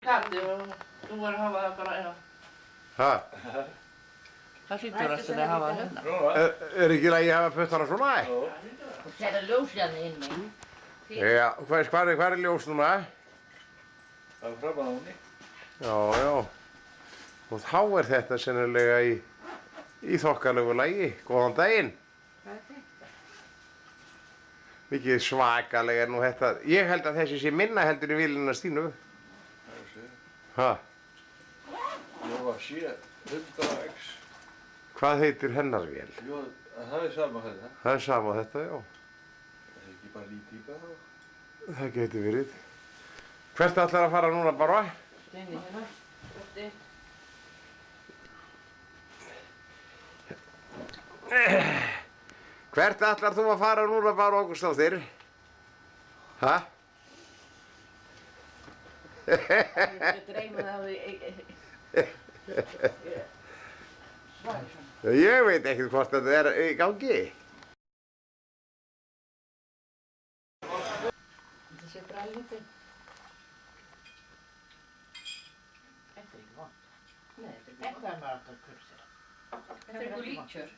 Katti og þú var að hafa það bara, já. Hæ? Það sýttur alltaf að hafa það hérna. Ekki að ég hafa puttana svona? Þetta er ljós hérna inni. Já, hvað er ljós núna? Það er framan á henni. Já. Og þá er þetta sennilega í þokkalegu lagi. Góðan daginn. Hvað er þetta? Mikið svakalega er nú þetta. Ég held að þessi sé minna heldur í vélina Stínu. Það er sér. Hæ? Ég var 100x. Hvað heitir hennar vél? Jó, það er sama þetta. Það er sama þetta, já. Það er ekki bara lítið þá. Það geti verið. Hvert ætlar að fara núna bara? Steini hérna. Bötti. Hvert ætlar þú að fara núna bara Ágústsdóttir? Hæ? Ég dreyma það að svari svona. Ég veit ekkert hvort þetta er í gangi. Þetta sé bara lítið. Þetta er ekki vant. Nei, þetta er maður alltaf kursir. Þetta er eitthvað líkjör.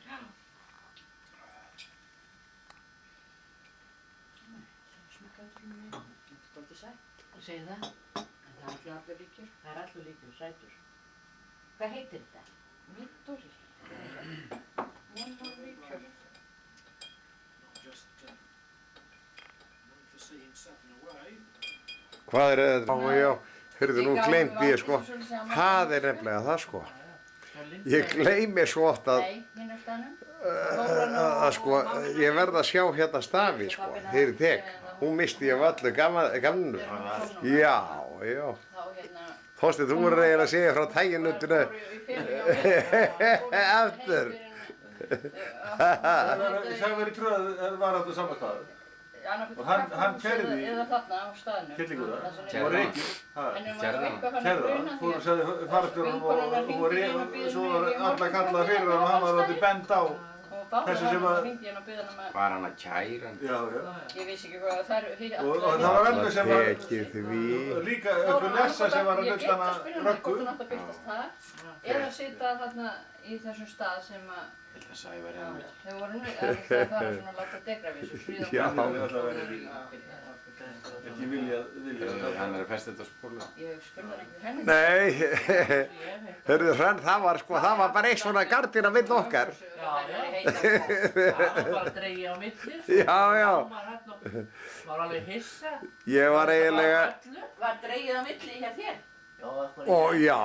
Þetta er svolítið sætt. Ég segi það. En það er allir líkjör. Það er allir líkjör, sætur. Hvað heitir þetta? Midori. Midori líkjör. Hvað er þetta? Já, heyrðu, nú gleymdi ég sko. Það er nefnilega það sko. Ég gleymi svo oft að sko, ég verð að sjá hérna stafi sko, þeirri tek. Hún misti ég af öllu gamnu. Já. Þorsteinn, þú voru eiginlega að segja frá tæginutinu eftir. Ég sagði verið trúið að það var alltaf saman staður. Og hann kerði Killingur það og reykir. Kerði það, fór og sagði farastjóran og svo var alla kallað fyrir hann og hann var átti bend á þessu sem að... Var hann að kæra hann? Já. Ég vissi ekki hvað það er... Og það var öllur sem var... Tekið því. Líka öllur lessa sem var að nutta hana röggu. Eða sitja þarna í þessum stað sem að... Ég held að Sævar hefði verið. Þau voru nú að fara svona að láta degravísu fríða. Já. Ekki vilja Hann er að festa þetta á spólu. Ég spurði hann ekki henni. Nei, hörðu Hrönn, það var bara eitt svona gardína mitt okkar. Já. Það var bara dregið á milli. Já. Var alveg hissa. Ég var eiginlega... Var dregið á milli hjá þér? Ó, já.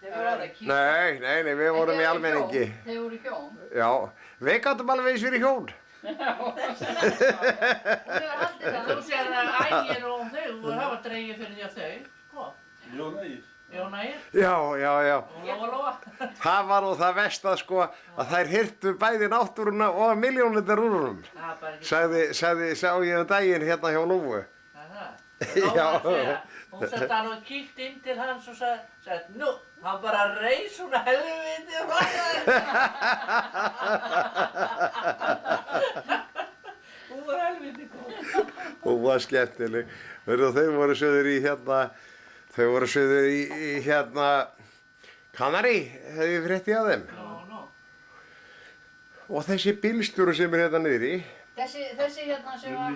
Nei, við vorum í almenningi. Þeir voru hjón? Já, við gáttum alveg eins fyrir hjón. Já, þú sér að Ægir og þau voru hafa dregið fyrir því að þau, sko. Jón Ægir. Jón Ægir. Já. Og Lóa. Það var nú það versta sko að þær hirtu bæði náttúruna og milljónirnar úr honum. Sá ég daginn hérna hjá Lóu. Já. Hún sett hann og kíkt inn til hans og sagði, nú, hann bara reis svona helviti og hún var helviti góð. Hún var skemmtileg. Þau voru söður í hérna, Kanari, hefði ég frétti af þeim. Og þessi bílstjóri sem er hérna niðri. Þessi hérna sem var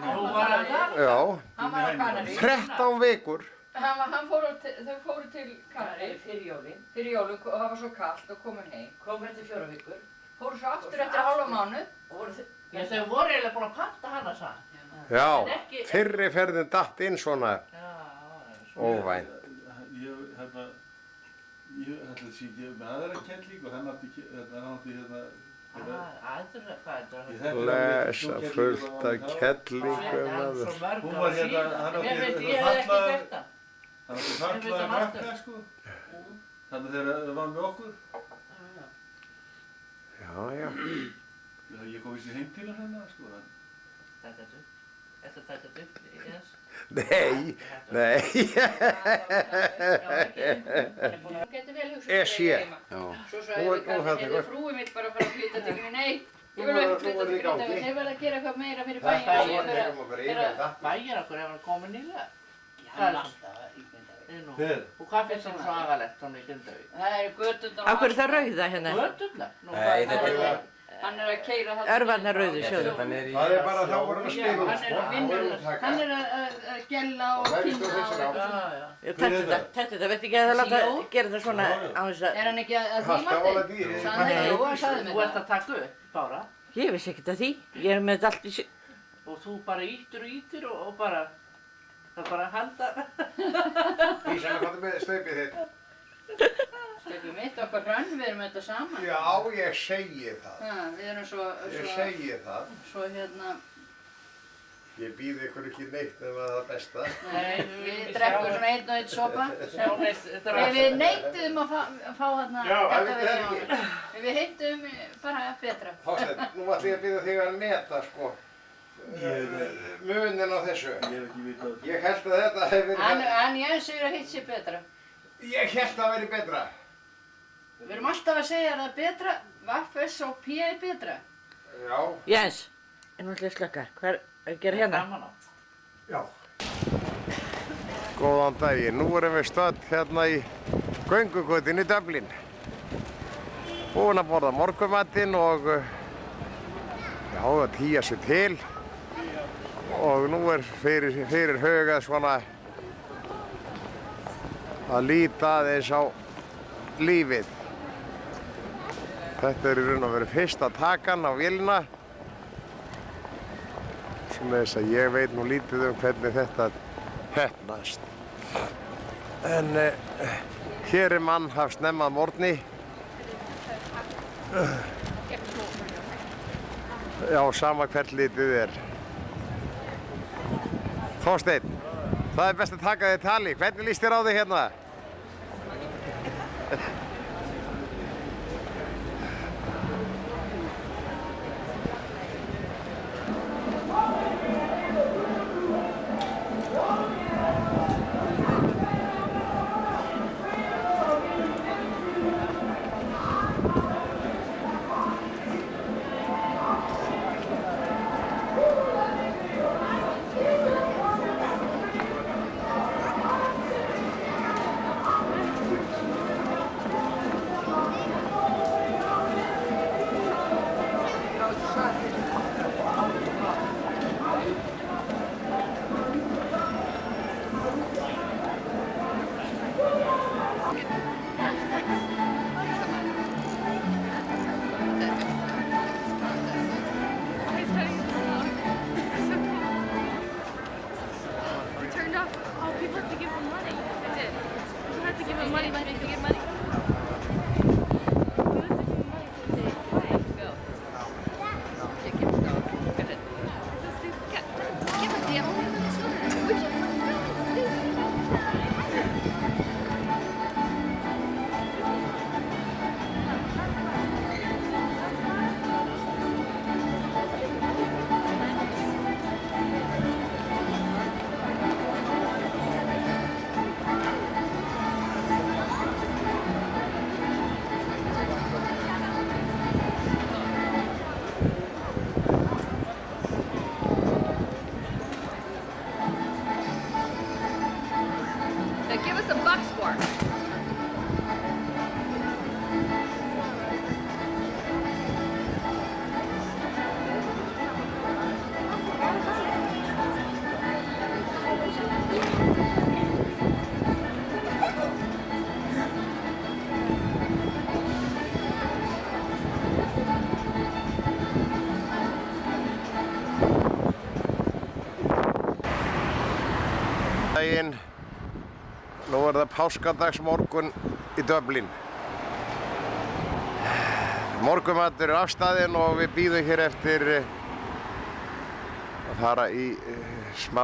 þar? Já. Hann var á Kanari. 13 vikur. Þau fóru til Kanari fyrir jólin og það var svo kallt og komu heim. Komu eftir 4 vikur. Fóru svo aftur eftir hálfa mánuð. Já, þau voru eiginlega búin að panta hana það. Já, fyrri ferðin datt inn svona óvænt. Ég ætla að sé ekki með aðra kelling og hann átti hérna... Lesa fullt af kellingum maður. Hún var hérna, hann átti fallaða krakka sko. Þannig þegar það var með okkur. Já. Ég kom vissi heim til hérna sko. Þetta taka upp, yes. Nei. Sé. Svo sagði frúi mitt bara að fara að flytja til mig, nei, ég vil ekki flytja til Grindavík, þeir verða að gera eitthvað meira fyrir bæinn. Bæinn okkur hefur komið nýlega. Já, hann alltaf í Grindavík. Hver? Og hvað finnst það svo agalegt svona í Grindavík? Það eru göturnar. Af hverju er það rauða hérna? Göturnar? Nei, þetta er bara... Hann er að keyra það. Örvarnar rauði, sjóðu. Það er bara þá voru að spila út, sko. Hann er að gella og kynna Þetta veit ekki að það láta gera það svona á þess að... Er hann ekki að því Matti? Nei, jú, hann sagði mér það. Þú ert að taka upp, Bára? Ég vissi ekkert af því. Ég er með þetta allt í... Og þú bara ítir og bara... Það bara handa... Ísana, hvað er með staupið þitt? Staupið mitt, okkar hrann, við erum þetta saman. Já, ég segi það. Við erum svo... Ég segi það. Svo hérna... Ég býð ykkur ekki neitt ef það besta. Nei, við drekkum svona einn og einn sopa. Við neituðum að fá hérna... Já, það veit það ekki. Við heitum bara betra. Þorsteinn, nú ætlum ég að býða þig að meta, sko. Munin á þessu. Ég hef ekki vitað. Ég held að þetta hefði verið... En ég segir að hitt sé betra. Ég held að það væri betra. Við erum alltaf að segja að það er betra. Vaffes og P er betra. Já. Jens, en nú ætlum ég að slökka. Hvað er að gera hérna? Já. Góðan daginn. Nú erum við stödd hérna í göngugötunni í Dublin. Búin að borða morgunmatinn og... Já, að tía sig til. Og nú er fyrir hugað svona að líta aðeins á lífið. Þetta er í raun og veru fyrsta takan á vélina. Svona þess að ég veit nú lítið hvernig þetta heppnast. En hér er mannhaf snemma að morgni. Já, sama hvert litið er. Þorsteinn, það er best að taka þig tali. Hvernig líst þér á þig hérna? Nú er það páskadagsmorgun í Dublin. Morgunmatur er afstaðinn og við bíðum hér eftir að fara í smá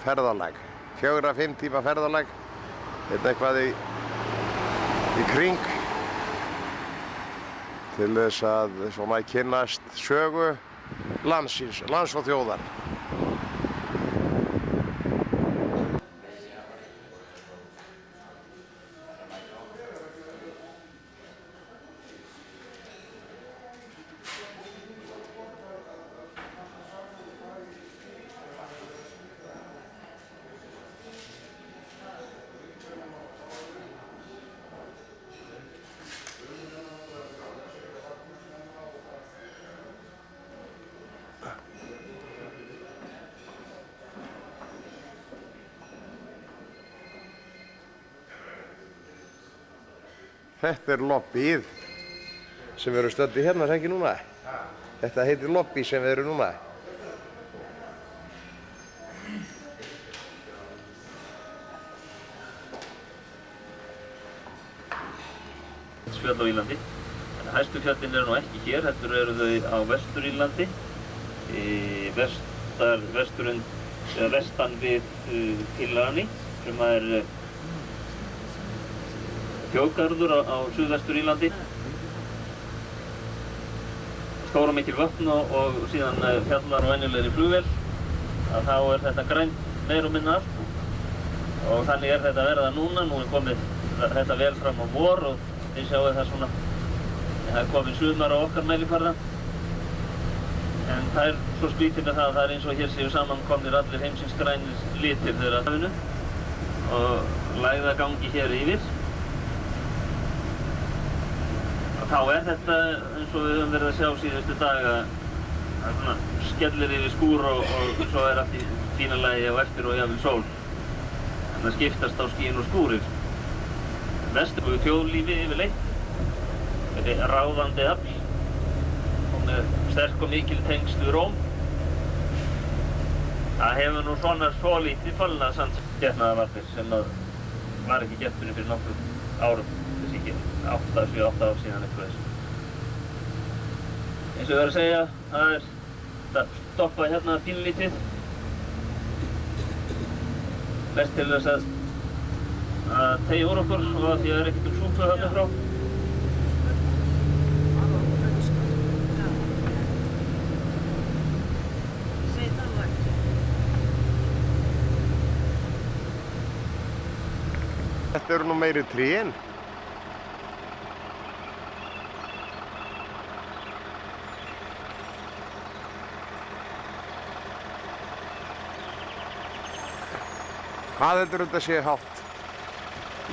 ferðalag. 4-5 tíma ferðalag. Þetta eitthvað í kring til þess að svona kynnast sögu landsins, lands og þjóðar. Þetta lobbyið sem við erum stödd í hérna, ekki núna. Þetta heitir lobby sem við erum núna. Fjöll á Írlandi. En hæstu fjöllin eru nú ekki hér, heldur eru þau á Vestur-Írlandi. Vestan við Killarney, sem er þjóðgarður á Suðvestur-Írlandi. Stór og mikil vötn og síðan fjallar á venjulegri flugvél. Þá er þetta grænt meira og minna allt. Og þannig er þetta að verða núna. Nú er komið þetta vel fram á vor og þið sjáu það svona, það er komið sumar á okkar mælikvarða. En það er svo skrítið með það að það er eins og hér séu samankomnir allir heimsins grænir litir þeirra hafinu og lægða gangi hér yfir. Og þá er þetta eins og við höfum verið að sjá síðustu daga, það svona skellir yfir skúr og svo er allt í fína lagi á eftir og jafnvel sól. Þannig að skiptast á skín og skúrir. Vestur þjóðlífi yfirleitt er ráðandi afl og með sterk og mikil tengsl við Róm. Það hefur nú svona svolítið fölnað samt getnaðarvarnir sem var ekki gert fyrir nokkrum árum, þess ekki 7-8 ár síðan eitthvað þess. Eins og ég var að segja, það er að stoppa hérna pínlítið, mest til þess að tegja úr okkur og að því að það er ekkert súpu þarna frá. Þetta eru nú meiri trén. Hvað heldur þetta sé hátt?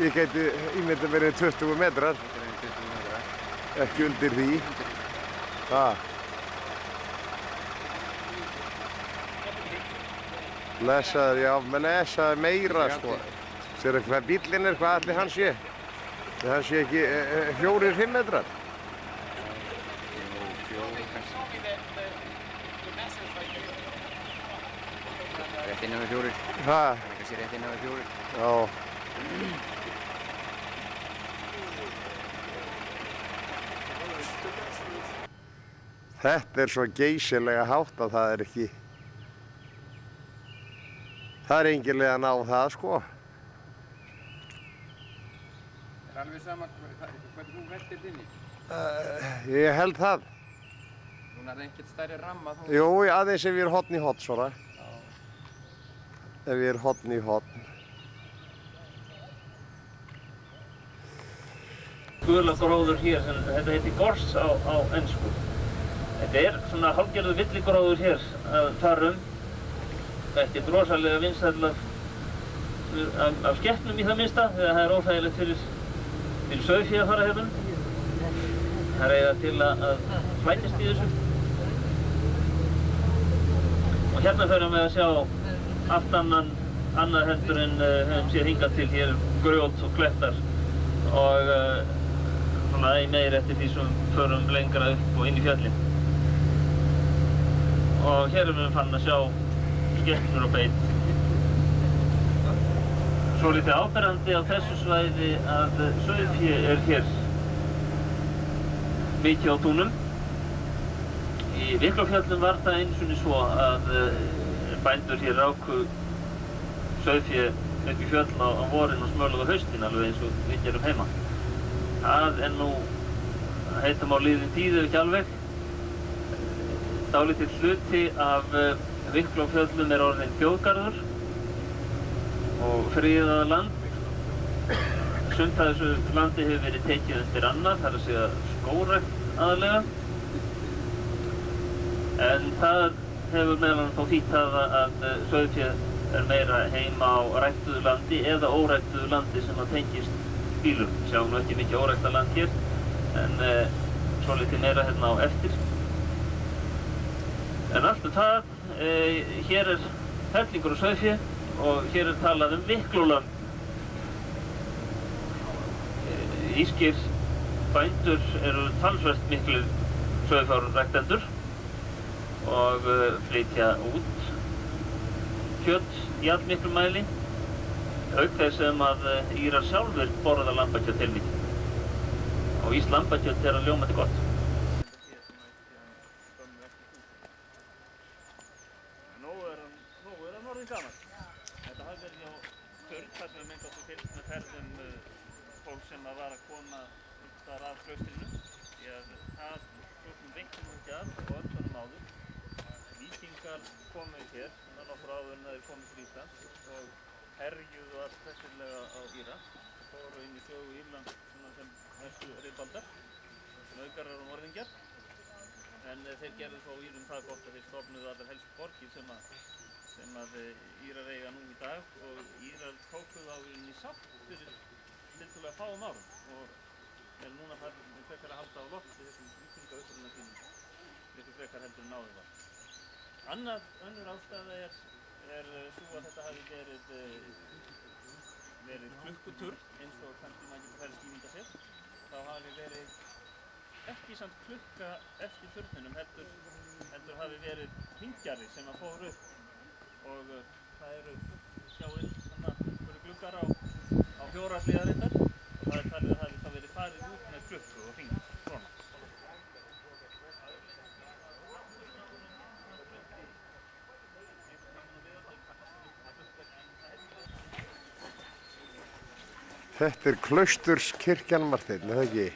Ég gæti ímynda verið 20 metrar. Ekki undir því. Lesaður, já, með lesaður meira, sko. Sérðu hvað bíllinn er, hvað allir hann sé? Það hann sé ekki 4-5 metrar. Rétt innan við 4. Það er kannski rétt innan við 4. Já. Þetta er svo geysilega hátt að það er ekki... Það er engilega að ná það, sko. Er alveg sama hvernig þú veltir inni? Ég held það. Núna er það ekkert stærri ramma þú? Jú, aðeins ef ég er horn í horn, svona. Ef ég er horn í horn. Gula gróður hér, þetta heitir gors á ensku. Þetta er svona hálfgerður villigróður hér að fara Þetta er rosalega vinsæll af skepnum í það minnsta, þegar það er óþægilegt fyrir sauðfé að fara hérna. Það er eiginlega til að flækjast í þessu. Og hérna förum við að sjá allt annað heldur en höfum séð hingað til hér grjót og klettar og svona meir eftir því sem förum lengra upp og inn í fjallin. Og hér erum við fann að sjá skepnur og beit. Svo lítið áberandi á þessu svæði að sauðfé er hér mikið á túnum. Í Víklafjöllum var það einu sinni svo að bændur hér ráku sauðfé upp í fjöll á vorin og smöluðu á haustin alveg eins og við gerum heima. Það er nú heitum á liðin tíð ef ekki alveg. Dálítill hluti af Víklafjöllum er orðinn þjóðgarður og friðað land. Sumt af þessu landi hefur verið tekið undir annað, það er að segja skógrækt aðallega. En það hefur meðal annars þá þýtt að sauðfé er meira heima á ræktuðu landi eða óræktuðu landi sem að tengist bílum. Sjáum nú ekki mikið óræktað land hér, en svolítið meira hérna á eftir. En allt það, hér er hellingur og sauðfé og hér er talað Víklulönd. Írskir bændur eru talsvert miklir sauðfjárræktendur og flytja út kjöt í allmiklum mæli, auk þess sem að Írar sjálfir borða lambakjöt heilmikið. Og íslenskt lambakjöt er ljómandi gott. Nú er hann orðinn gamall. Þetta hafði verið á Turn, þar sem við myndum okkur fylgst með ferðum fólk sem var að koma upp þar af klaustrinu. Því að það veitti nú ekki af og öllum áður. Víkingar komu hér, nokkur áður en þeir komu til Íslands og herjuðu allt þessilega á Íra. Fóru inn í sögu Írlands sem mestu rifbaldar, nauðgarar og morðingjar. En þeir gerðu þó Írum það gott að þeir stofnuðu allar helstu borgir sem að Írar eiga nú í dag og Írar tókuðu á í sátt fyrir tiltölulega fáum árum og er núna frekar að halda á lofti þessum víkingauppruna sínum miklu frekar heldur en áður var. Önnur ástæða er sú að þetta hafi verið klukkuturn eins og kannski maður getur færið ímynda sér. Þá hafi verið ekki samt klukka eftir turninum, heldur hafi verið hringjari sem að fór upp og það eru sjáið svona gluggar á 4 hliðarindar og það er talið að það verið farið út með klukku og hringt svona. Þetta er Klausturskirkjan, Marteinn, er það ekki?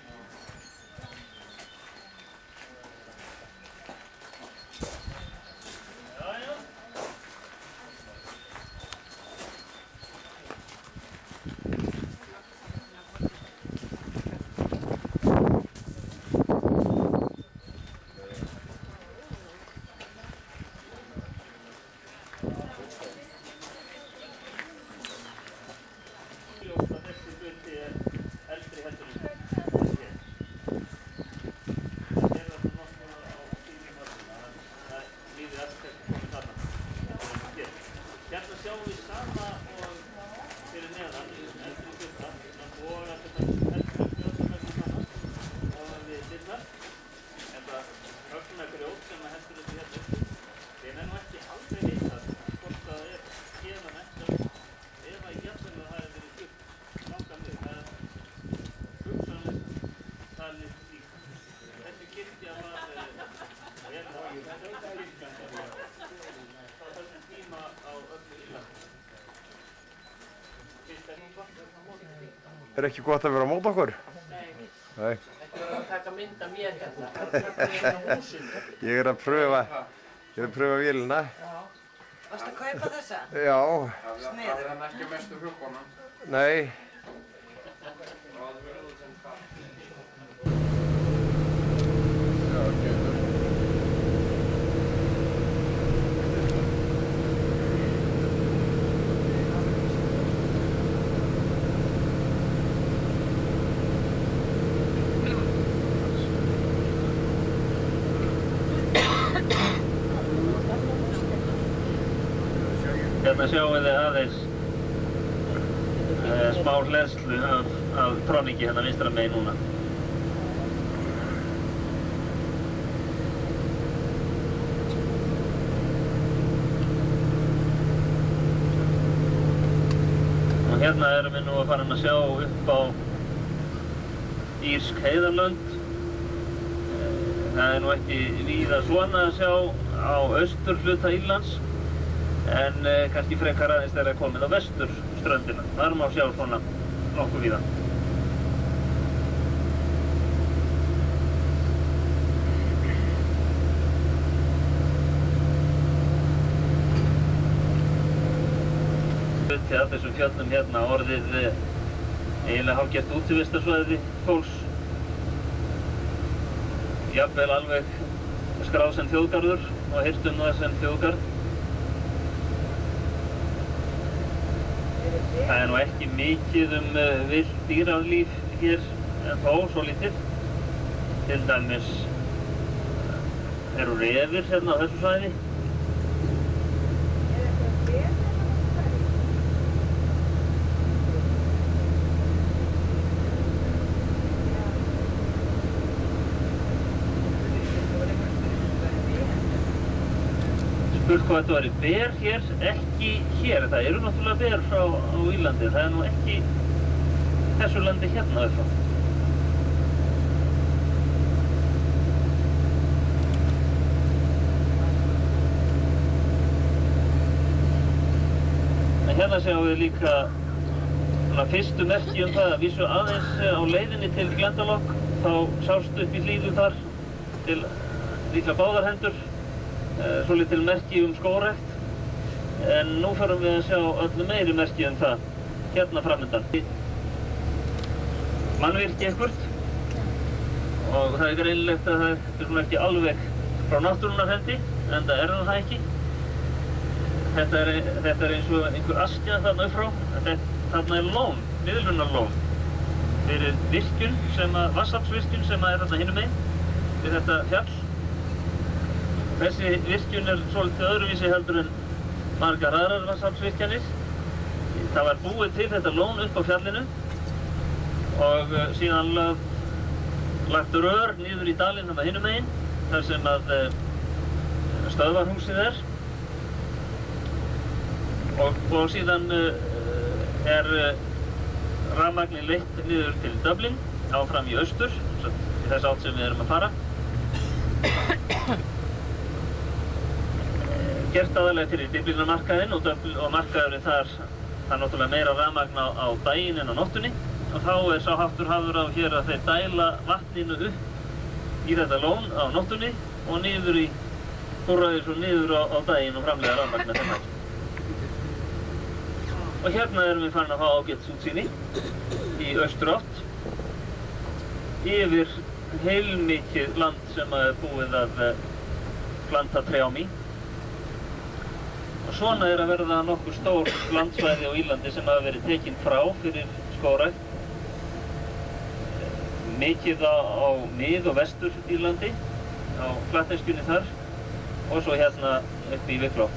Er ekki gott að vera á mót okkur? Nei. Ekki verið að taka mynd af mér hérna. Hérna á húsinu. Ég er að pröfa vélina. Já. Varstu að kaupa þessa? Já. Snið. Það er ekki mestu hugbónan. Nei. Hérna sjáum við aðeins smá hleðslu af troningi hérna vinstra megin núna. Og hérna erum við nú að fara að sjá upp á írsk heiðarlönd. Það er nú ekki víða svona að sjá á austurhluta Írlands. En kannski frekar aðeins þegar komið á vesturströndina. Þar má sjá svona nokkuð víða. Hluti af þessum fjöllum hérna orðið eiginlega hálfgert útivistarsvæði fólks. Jafnvel alveg skráð sem þjóðgarður og heyrt það sem þjóðgarð. Það er nú ekki mikið villt dýralíf hér, en þó svo lítið. Til dæmis eru refir hérna á þessu svæði. spurt hvað þetta væri ber hér, ekki hér. Það eru náttúrulega ber á Írlandi, það nú ekki þessu landi hérna upp frá. En hérna sjáum við líka fyrstu merki það að vísu aðeins á leiðinni til Glendalough þá sást upp í hlíðu þar til líklega báðar hendur svolítil merki skógrækt, en nú förum við að sjá öllu meiri merki það hérna framöndan. Mannvirki eitthvert og það greinilegt að það svona ekki alveg frá náttúrunnar hendi, en það það ekki. Þetta eins og einhver askja þarna upp frá. Þarna lón, miðlunarlón fyrir virkjun, vatnsaflsvirkjun sem þarna hinum megin við þetta fjall. Þessi virkjun svolítið öðruvísi heldur en margar aðrar vatnsaflsvirkjanir. Það var búið til þetta lón upp á fjallinu og síðan lagt rör niður í dalinn þarna hinum megin þar sem að stöðvarhúsið og síðan rafmagnið leitt niður til Dublin, áfram í austur, í þess átt sem við erum að fara. Gert aðalega fyrir Dyflinnarmarkaðinn og markaðurinn þar náttúrulega meira rafmagn á daginn en á nóttunni og þá sá háttur hafður á hér að þeir dæla vatninu upp í þetta lón á nóttunni og niður í húrraðis og niður á daginn og framleiða rafmagn með þeim hægt. Og hérna erum við farin að fá ágætis útsýni í austurátt yfir heilmikið land sem búið að planta trjám í. Og svona að verða nokkuð stór landsvæði á Írlandi sem hafa verið tekin frá fyrir skógrækt. Mikið á mið- og vestur Írlandi, á Flateyskjunni þar og svo hérna upp í Wicklow.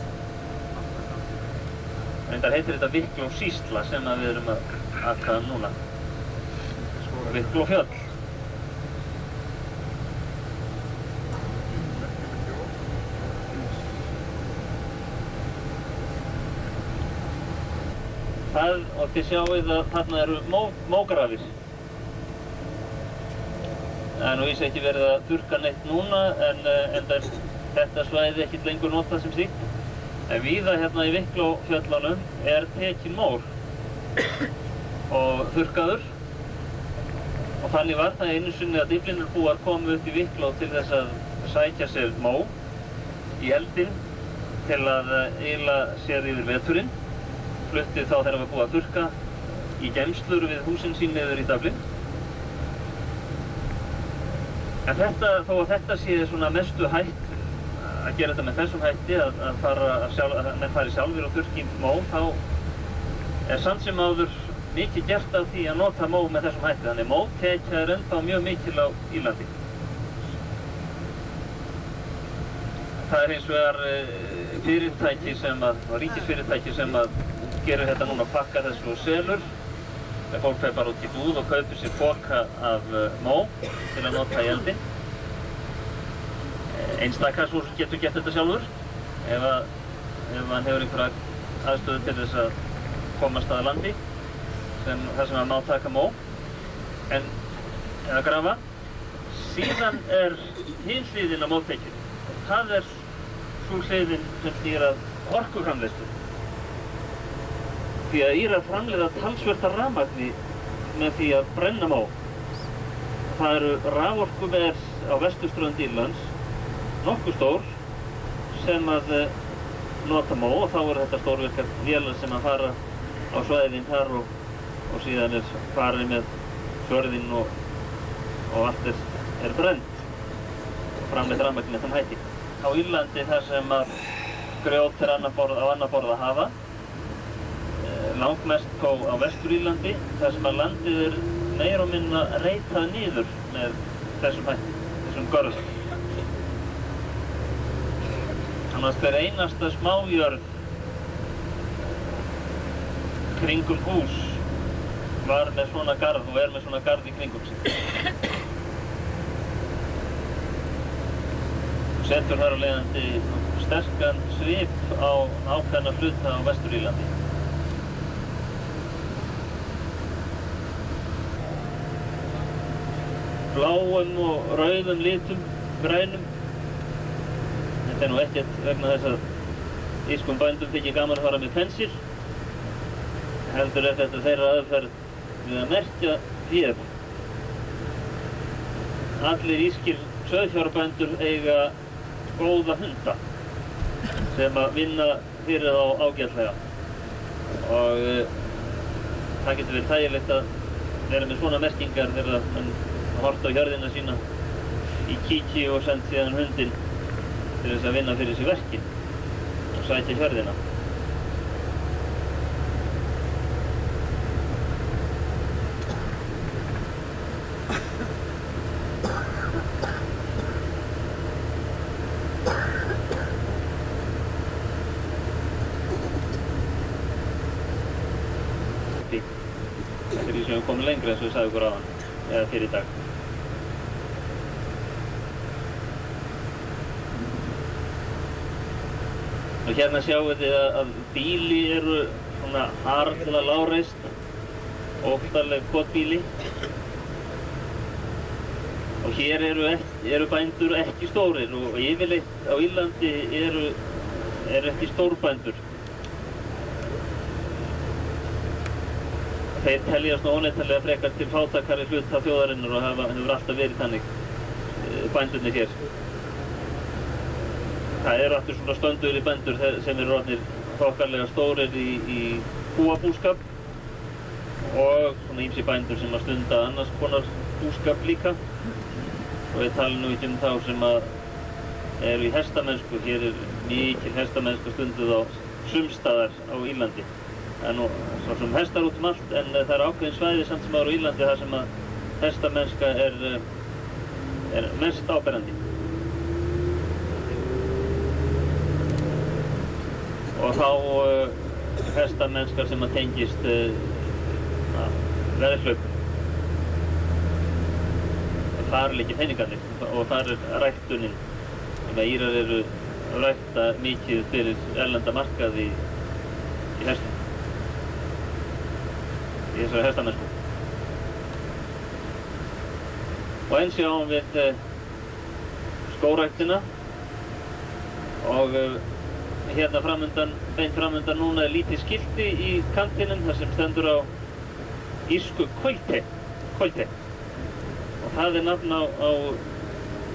Reyndar heitir þetta Wicklow sýsla sem við erum að aka núna. Wicklow fjöll. Og þið sjáuð að þarna eru mógrafir. Það nú víst ekki verið að þurrka neitt núna en þetta svæði ekkert lengur notað sem slíkt. En víða hérna í Wicklow fjöllunum tekin mór og þurrkaður og þannig var það einu sinni að Dyflinnarbúar komu upp í Wicklow til þess að sækja sér mó í eldinn til að ýla sér yfir veturinn, fluttið þá þegar var búið að þurrka í geymslur við húsin sín niður í Dublin. En þó að þetta sé svona mestu hætt að gera þetta með þessum hætti að menn fari sjálfir og þurrki mó, þá samt sem áður mikið gert af því að nota mó með þessum hætti. Þannig mótekja ennþá mjög mikil á Írlandi. Það hins vegar fyrirtæki ríkisfyrirtæki sem gerir þetta núna, pakka þessu og selur. Fólk fer bara út í búð og kaupir sér poka af mó til að nota í eldinn. Einstaka svo getur gert þetta sjálfur ef hann hefur einhverja aðstöðu til þess að komast að landi þar sem hann má taka mó eða grafa. Síðan hin hliðin á móttekjunni. Það sú hliðin sem snýr að orkuframleiðslu. Því að Írar framleiða talsvert af rafmagni með því að brenna mó. Það eru raforkuver á vesturströnd Írlands nokkuð stór sem að nota mó og þá þetta stórvirkar vélar sem að fara á svæðin þar og síðan farið með fjörðinn og allt brennt og framleitt rafmagn með þann hætti. Á Írlandi þar sem að grjót á annað borð að hafa, langmest þó á Vestur-Írlandi þar sem að landið meira og minna reytað niður með þessum hætti, þessum görðum. Þannig að hver einasta smájörð kringum hús var með svona garð og með svona garð í kringum sig. Setur þar á leiðandi sterkan svip á ákveðna hluta á Vestur-Írlandi. Bláum og rauðum litum, grænum. Þetta nú ekkert vegna þess að írskum bændum þykir gaman að fara með pensil. Heldur þetta þeirra aðferð við að merkja féð. Allir írskir sauðfjárbændur eiga góða hunda sem að vinna fyrir þá ágætlega. Og það getur verið þægilegt að vera með svona merkingar þegar mann horft á hjörðina sína í kíki og send síðan hundinn til þess að vinna fyrir sig verkin og sækja hjörðina. Þetta er því sem við komum lengra eins og við sagði ykkur áðan, eða fyrir í dag. Og hérna sjáum þið að bíli eru svona harla lágreist, óttaleg kotbíli. Og hér eru bændur ekki stórir og yfirleitt á Írlandi eru ekki stórbændur. Þeir teljast nú óneitanlega frekar til fátækari hluta þjóðarinnar og hefur alltaf verið þannig bændurnir hér. Það eru aftur svona stöndugur bændur sem eru orðnir þokkarlega stórir í kúabúskap og svona ýmsir bændur sem að stunda annars konar búskap líka. Og við talum nú ekki þá sem að eru í hestamennsku. Hér mikil hestamennsku stunduð á sumstaðar á Írlandi. Það nú svo sem hestar út allt en það er ákveðin svæði samt sem ára á Írlandi þar sem að hestamennska er mest áberandi. Og þá hestamennskar sem að tengist veðurhlaupum. Þar liggja peningarnir og þar ræktunin. Þannig að Írar eru að rækta mikið fyrir erlenda markaði í hestum. Í þessari hestamennsku. Og eins sjáum við skógræktina og hérna beint framundan núna er lítið skilti í kantinum þar sem stendur á írsku Coilte. Og það er nafn á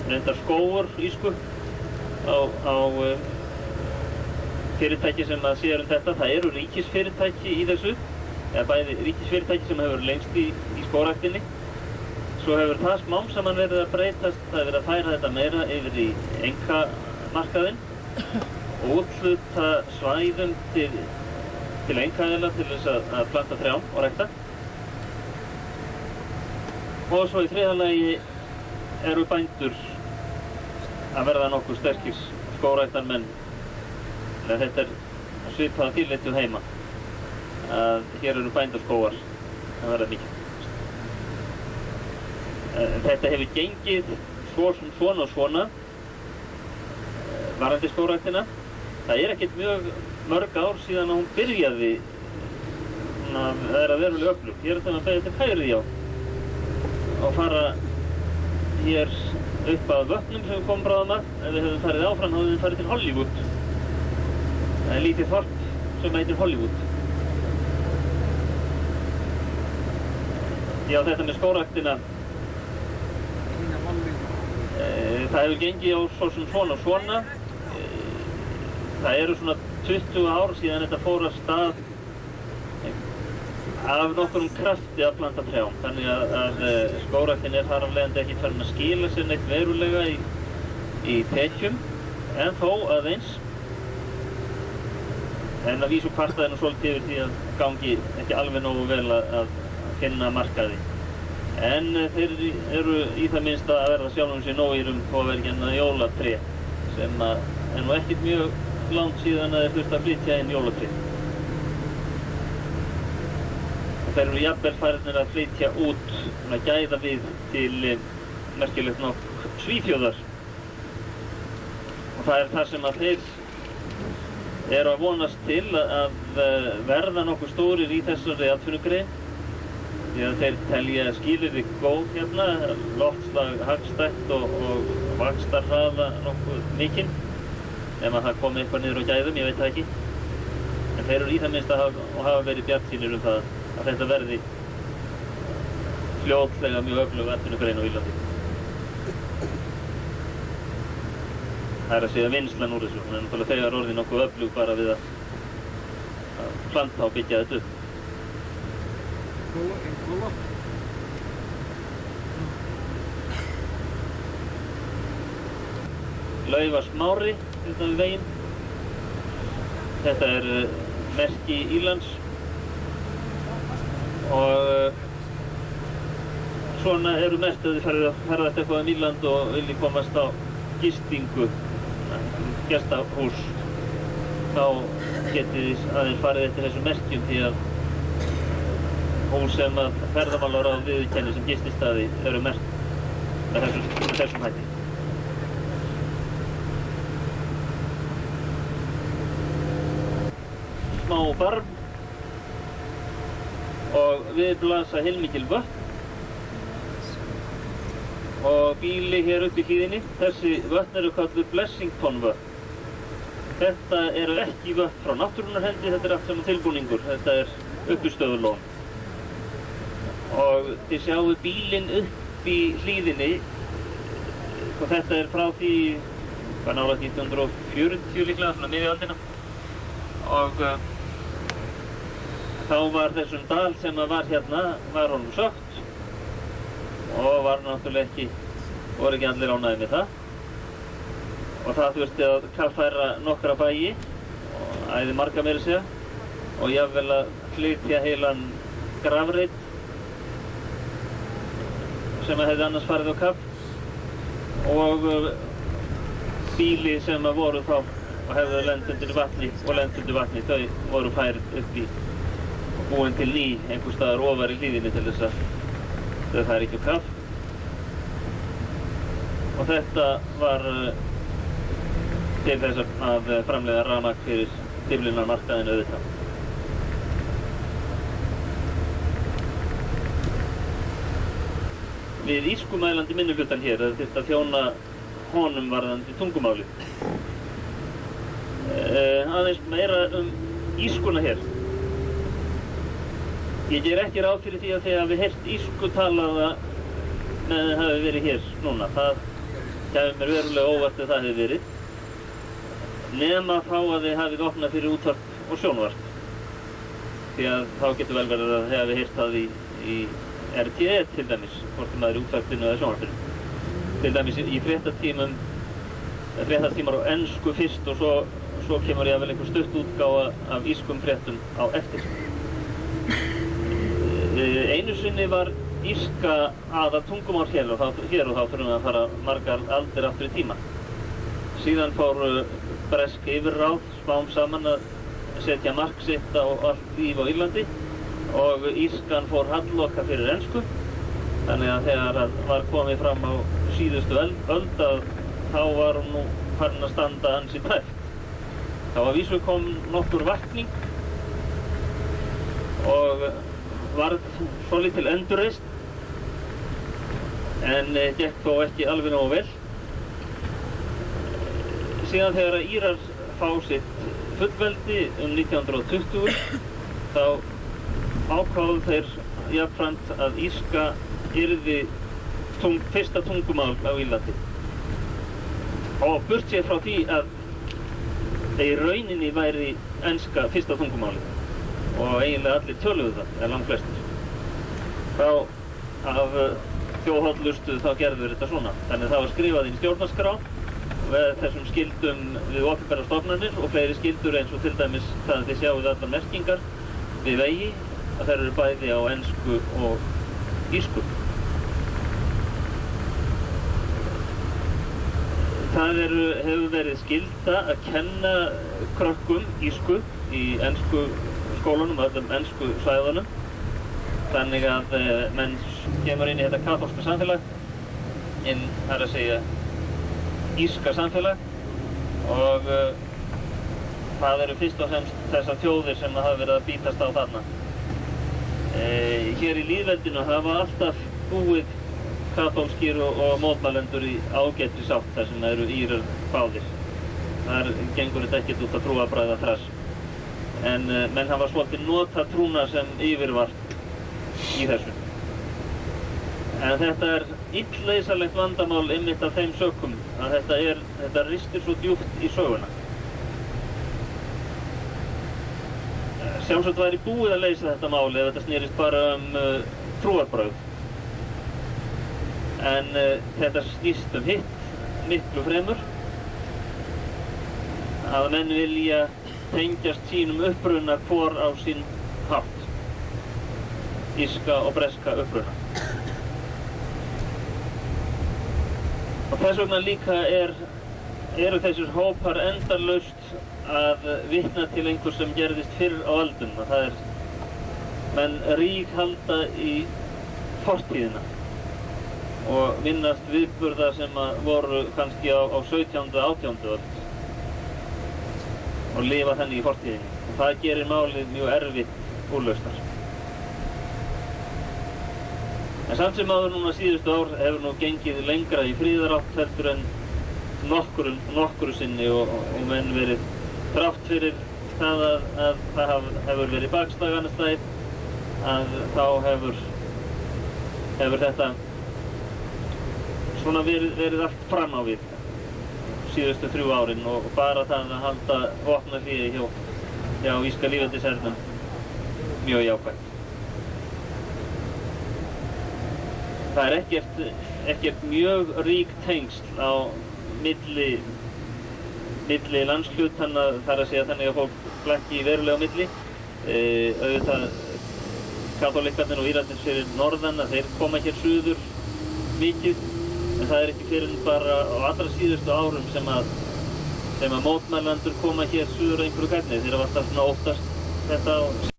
reyndar skógur írsku á fyrirtæki sem að sér þetta. Það eru ríkisfyrirtæki í þessu. Eða bæði ríkisfyrirtæki sem hefur lengst í skógræktinni. Svo hefur það smám saman verið að breytast, það hefur verið að færa þetta meira yfir í einkamarkaðinn og úthluta svæðum til einkaaðila til þess að planta trjám og rækta. Og svo í þriðja lagi eru bændur að verða nokkuð sterkir skógræktarmenn. Þetta er svipað tilleitu heima. Að hér eru bændaskógar að verða mikið. Þetta hefur gengið svona og svona varðandi skógræktina. Það er ekkert mjög mörg ár síðan að hún byrjaði að vera verulega öflug. Hér er það að beðja til hægri og fara hér upp að vötnum sem við komum bráðum að. Ef við hefðum farið áfram, þá hefðum við farið til Hollywood. Það er lítið þorp sem heitir Hollywood. Já, þetta með skógræktina, það hefur gengið á svona og svona. Það eru svona 20 ár síðan þetta fór af stað af nokkrum krafti að planta trjám. Þannig að skógræktin er þar af leiðandi ekki farin að skila sér neitt verulega í tekjum, en þó aðeins. En að vísu kvartaði nú svolítið yfir því að gangi ekki alveg nógu vel að finna markaði. En þeir eru í það minnsta að verða sjálfum sér nógir þó að vera ekki enn jólatré sem er nú ekkert mjög langt síðan að þeir þurft að flytja inn jólatré. Og þeir eru jafnvel farnir að flytja út gæða við til merkilegt nokk Svíþjóðar. Og það er það sem að þeir eru að vonast til að verða nokkuð stórir í þessari atvinnugrein. Því að þeir telja skilyrði góð hérna, loftslag hagstætt og vaxtarhraða nokkuð mikinn. Ef það komi eitthvað niður á gæðum, ég veit það ekki. En þeir eru í það minnst að hafa verið bjartsýnir það að þetta verði fljótlega mjög öflug atvinnugrein á Írlandi. Það að segja vinnslan úr þessu, hún náttúrulega þegar orðið nokkuð öflug bara við að planta og byggja þetta upp. Laufasmári utan við veginn. Þetta merki Írlands og svona eru mest að þið ferðast eitthvað Írland og vilji komast á gistingu, gestahús. Þá getið þið aðeins farið eftir þessum merkjum því að hús sem að ferðamálaráð viðurkennir sem gististaði eru merkt með þessum hætti. Smá barm og við blasa heilmikil vötn og bíli hér upp í hlíðinni. Þessi vötn eru kölluð Blessington vötn. Þetta eru ekki vötn frá náttúrunnar hendi, þetta er allt saman tilbúningur. Þetta er uppistöðulón. Og þið sjáu bílinn upp í hlíðinni og þetta er frá því hvað nálægt 1940 líklega, svona miðjaldina. Og þá var þessum dal sem var hérna, var honum sökkt og var náttúrulega voru ekki allir ánægðir með það. Og það þurfti að kaffæra nokkra bæi, æði marga meira segja, og jafnvel að flytja heilan grafreit sem hefði annars farið á kaff og bíli sem voru þá og hefðu lent undir vatni, þau voru færð upp í og búin til ný einhvers staðar ofar í hlíðinni til þess að þau færi ekki á kaff. Og þetta var til þess að framleiða rafmagn fyrir Dyflinnarmarkaðinn auðvitað. Við írskumælandi minnihlutann hér þyrfti að þjóna honum varðandi tungumáli. Aðeins meira írskuna hér. Ég ger ekki ráð fyrir því að þið hafi heyrt írsku talaða meðan þið hafi verið hér núna. Það kemur mér verulega óvart ef það hefði verið. Nema þá að þið hafið opnað fyrir útvarp og sjónvarp. Því að þá getur vel verið að þið hafi heyrt það í RTE til dæmis, hvort maður í útvarpinu eða sjónvarpinu. Til dæmis í fréttatímar á ensku fyrst og svo kemur jafnvel einhver stutt útgáfa af írskum fréttum á eftir. Einu sinni var írska aðal tungumál hér og þá þurfum við að fara margar aldir aftur í tíma. Síðan fór bresk yfirráð smám saman að setja mark sitt á allt líf á Írlandi og írskan fór halloka fyrir ensku. Þannig að þegar var komið fram á síðustu öld þá var hún nú farin að standa ansi tæpt. Þá að vísu kom nokkur vakning og varð svolítil endurreisn en gekk þó ekki alveg nógu vel. Síðan þegar að Írar fá sitt fullveldi 1920 þá ákváðu þeir jafnframt að írska yrði fyrsta tungumál á Írlandi. Og burtséð frá því að í rauninni væri enska fyrsta tungumáli og eiginlega allir töluðu það, eða langflestir. Þá af þjóðhollustu þá gerðu þetta svona. Þannig að það var skrifað inn í stjórnarskrá með þessum skildum við opinberar stofnanir og fleiri skildur eins og til dæmis það að þið sjáuð allar merkingar við vegi að þær eru bæði á ensku og írsku. Það hefur verið skylda að kenna krökkum írsku í ensku skólunum, öllum ensku svæðunum. Þannig að menn kemur inn í þetta kaþólska samfélag, það er að segja írska samfélag og það eru fyrst og fremst þessar þjóðir sem hafa verið að bítast á þarna. Hér í lýðveldinu hafa alltaf búið kaþólskir og mótmælendur í ágætri sátt þar sem eru Írar báðir. Þar gengur þetta ekkert út að trúarbragða þrass. En menn hafa svolítið notað trúna sem yfirvart í þessu. En þetta er illleysanlegt vandamál einmitt af þeim sökum að þetta ristir svo djúpt í söguna. Sjálfsagt væri búið að leysa þetta mál ef þetta snerist bara trúarbrögð. En þetta snýst hitt miklu fremur. Að menn vilja tengjast sínum uppruna hvor á sinn hátt. Írska og breska uppruna. Og þess vegna líka eru þessir hópar endalaust að vitna til einhvers sem gerðist fyrr á öldum. Og það menn ríghalda í fortíðina og minnast viðburða sem voru kannski á 17. og 18. öld og lifa þannig í fortíðinni. Og það gerir málið mjög erfitt úrlausnar. En samt sem áður núna síðustu ár hefur nú gengið lengra í friðarátt heldur en nokkru sinni og menn verið þrátt fyrir það að það hefur verið bakslag annars staðar, að þá hefur þetta svona verið allt fram á við síðustu 3 árin og bara það að halda vopnahléi hjá írska lýðveldishernum mjög jákvætt. Það er ekkert mjög rík tengsl á milli landshlutanna, þar að segja þannig að fólk flækki verulega á milli. Auðvitað kaþólikkarnir og Írarnir fyrir norðan að þeir koma hér suður mikið, en það er ekki fyrir bara á allra síðustu árum sem að mótmælendur koma hér suður á einhverju hvernig. Þeir hafa alltaf svona óttast þetta